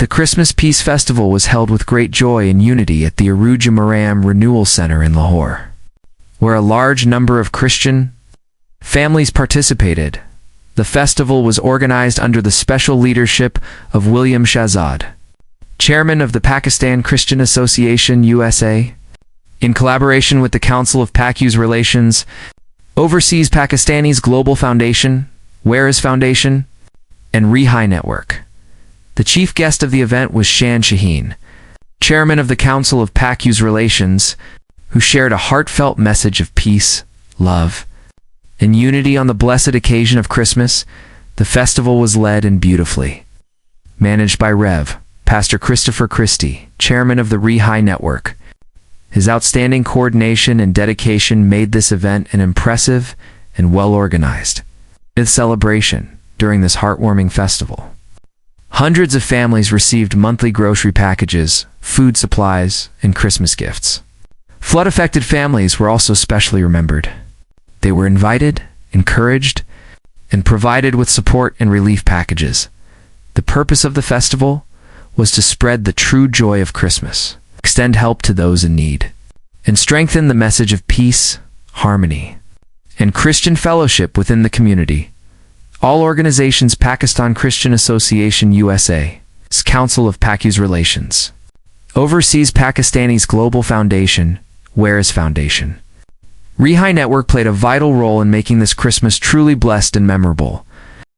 The Christmas Peace Festival was held with great joy and unity at the Arooj-e-Mariam Renewal Center in Lahore, where a large number of Christian families participated. The festival was organized under the special leadership of William Shahzad, chairman of the Pakistan Christian Association USA, in collaboration with the Council of Pak-US Relations, oversees Pakistanis Global Foundation, Waris Foundation, and Rehaai Network. The chief guest of the event was Shaheen, chairman of the Council of Pak-US Relations, who shared a heartfelt message of peace, love, and unity on the blessed occasion of Christmas. The festival was led and beautifully managed by Rev. Pastor Christy, chairman of the Rehaai Network. His outstanding coordination and dedication made this event an impressive and well-organized celebration during this heartwarming festival. Hundreds of families received monthly grocery packages, food supplies, and Christmas gifts. Flood-affected families were also specially remembered. They were invited, encouraged, and provided with support and relief packages. The purpose of the festival was to spread the true joy of Christmas, extend help to those in need, and strengthen the message of peace, harmony, and Christian fellowship within the community. All organizations: Pakistan Christian Association USA, Council of Pak-US Relations, oversees Pakistanis Global Foundation, Waris Foundation. Rehaai Network played a vital role in making this Christmas truly blessed and memorable.